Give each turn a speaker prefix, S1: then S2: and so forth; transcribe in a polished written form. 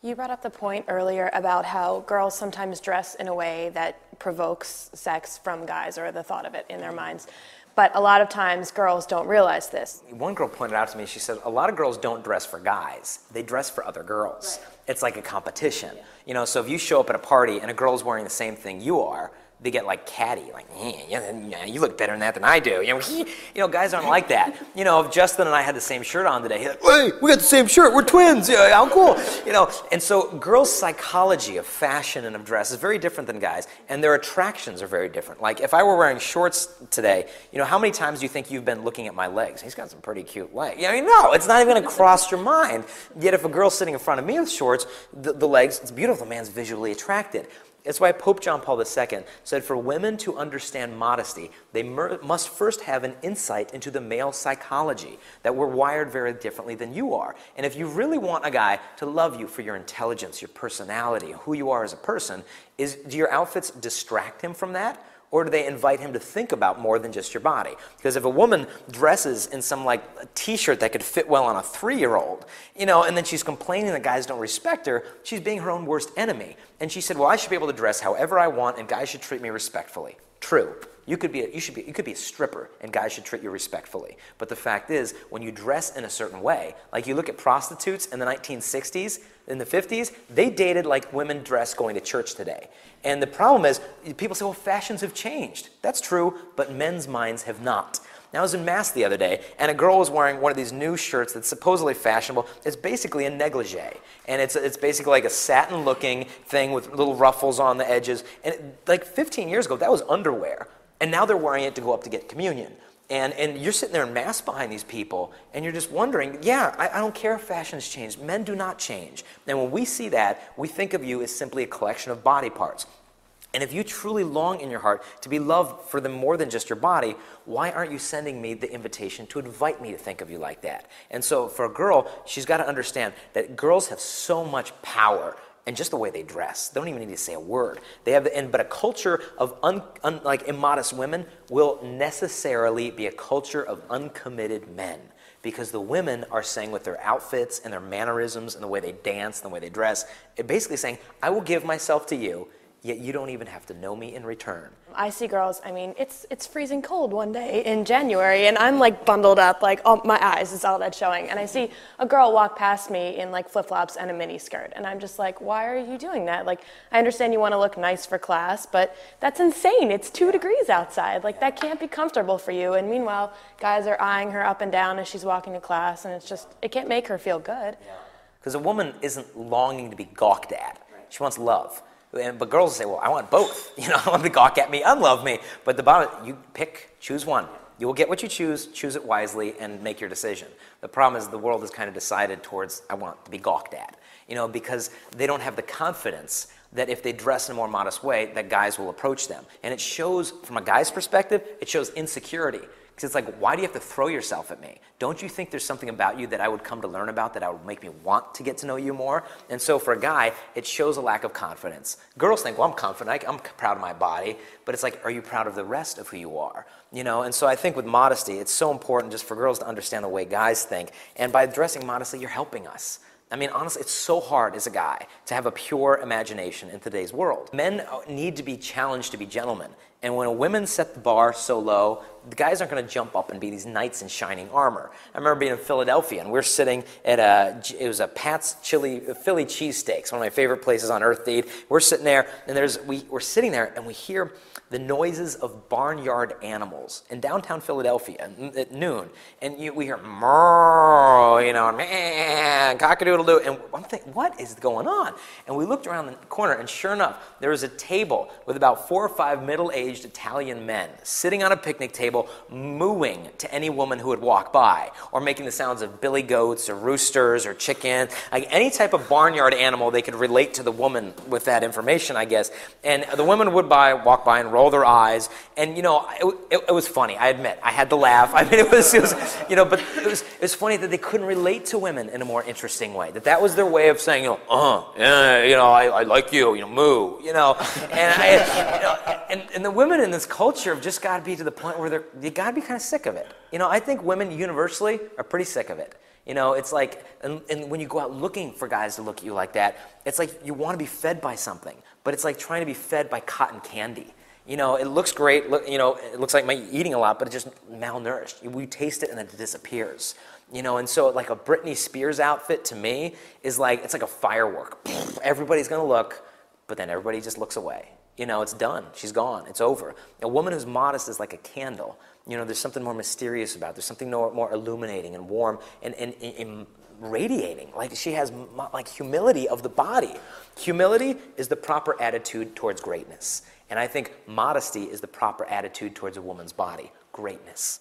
S1: You brought up the point earlier about how girls sometimes dress in a way that provokes sex from guys, or the thought of it in their minds. But a lot of times girls don't realize this.
S2: One girl pointed out to me, she said, a lot of girls don't dress for guys. They dress for other girls. Right. It's like a competition. Yeah. You know, so if you show up at a party and a girl's wearing the same thing you are, they get like catty, like, yeah, you look better than that than I do. You know, guys aren't like that. You know, if Justin and I had the same shirt on today, he's like, hey, we got the same shirt, we're twins, yeah, how cool. You know, and so girls' psychology of fashion and of dress is very different than guys, and their attractions are very different. Like, if I were wearing shorts today, you know, how many times do you think you've been looking at my legs? He's got some pretty cute legs. I mean, no, it's not even gonna cross your mind. Yet if a girl's sitting in front of me with shorts, the legs, it's beautiful, the man's visually attracted. It's why Pope John Paul II said for women to understand modesty, they must first have an insight into the male psychology, that we're wired very differently than you are. And if you really want a guy to love you for your intelligence, your personality, who you are as a person, do your outfits distract him from that? Or do they invite him to think about more than just your body? Because if a woman dresses in some like a t-shirt that could fit well on a 3-year-old, you know, and then she's complaining that guys don't respect her, she's being her own worst enemy. And she said, well, I should be able to dress however I want and guys should treat me respectfully. True. You could be a stripper and guys should treat you respectfully. But the fact is, when you dress in a certain way, like you look at prostitutes in the 1960s, in the 50s, they dated like women dress going to church today. And the problem is, people say, well, fashions have changed. That's true, but men's minds have not. Now, I was in Mass the other day, and a girl was wearing one of these new shirts that's supposedly fashionable. It's basically a negligee, and it's basically like a satin-looking thing with little ruffles on the edges. And like 15 years ago, that was underwear, and now they're wearing it to go up to get communion. And you're sitting there in Mass behind these people, and you're just wondering, yeah, I don't care if fashion's changed. Men do not change. And when we see that, we think of you as simply a collection of body parts. And if you truly long in your heart to be loved for them more than just your body, why aren't you sending me the invitation to invite me to think of you like that? And so for a girl, she's got to understand that girls have so much power in just the way they dress. They don't even need to say a word. They have, but a culture of like immodest women will necessarily be a culture of uncommitted men. Because the women are saying with their outfits and their mannerisms and the way they dance and the way they dress, basically saying, I will give myself to you, yet you don't even have to know me in return.
S1: I see girls, I mean, it's freezing cold one day in January, and I'm like bundled up, like, oh, my eyes is all that's showing. And I see a girl walk past me in like flip-flops and a mini skirt, and I'm just like, why are you doing that? Like, I understand you want to look nice for class, but that's insane. It's 2 degrees outside. Like, that can't be comfortable for you. And meanwhile, guys are eyeing her up and down as she's walking to class, and it's just, it can't make her feel good.
S2: Because a woman isn't longing to be gawked at. She wants love. But girls say, well, I want both. You know, I want them to gawk at me, unlove me. But the bottom, you pick, choose one. You will get what you choose it wisely, and make your decision. The problem is the world has kind of decided towards, I want to be gawked at. You know, because they don't have the confidence that if they dress in a more modest way, that guys will approach them. And it shows, from a guy's perspective, it shows insecurity. Because it's like, why do you have to throw yourself at me? Don't you think there's something about you that I would come to learn about, that I would make me want to get to know you more? And so for a guy, it shows a lack of confidence. Girls think, well, I'm confident, I'm proud of my body. But it's like, are you proud of the rest of who you are? You know, and so I think with modesty, it's so important just for girls to understand the way guys think. And by dressing modestly, you're helping us. I mean, honestly, it's so hard as a guy to have a pure imagination in today's world. Men need to be challenged to be gentlemen. And when women set the bar so low, the guys aren't going to jump up and be these knights in shining armor. I remember being in Philadelphia, and we're sitting at it was a Pat's Philly cheesesteaks, one of my favorite places on earth to eat. We're sitting there, and we're sitting there, and we hear the noises of barnyard animals in downtown Philadelphia at noon. And we hear, you know, man, cock-a-doodle-doo. And I'm thinking, what is going on? And we looked around the corner, and sure enough, there was a table with about 4 or 5 middle-aged Italian men sitting on a picnic table, mooing to any woman who would walk by, or making the sounds of billy goats or roosters or chicken, like any type of barnyard animal. They could relate to the woman with that information, I guess. And the women would walk by and roll their eyes, and you know, it was funny. I admit, I had to laugh. I mean, it was you know, but it was funny that they couldn't relate to women in a more interesting way. That was their way of saying, you know, yeah, you know, I like you, you know, moo, you know, and the women in this culture have just got to be to the point where you got to be kind of sick of it. You know, I think women universally are pretty sick of it. You know, it's like, and when you go out looking for guys to look at you like that, it's like you want to be fed by something, but it's like trying to be fed by cotton candy. You know, it looks great, you know, it looks like I'm eating a lot, but it's just malnourished. We taste it and then it disappears. You know, and so like a Britney Spears outfit to me is like, it's like a firework. Everybody's gonna look, but then everybody just looks away. You know, it's done, she's gone, it's over. A woman who's modest is like a candle. You know, there's something more mysterious about it. There's something more illuminating and warm and radiating. Like she has like humility of the body. Humility is the proper attitude towards greatness. And I think modesty is the proper attitude towards a woman's body, greatness.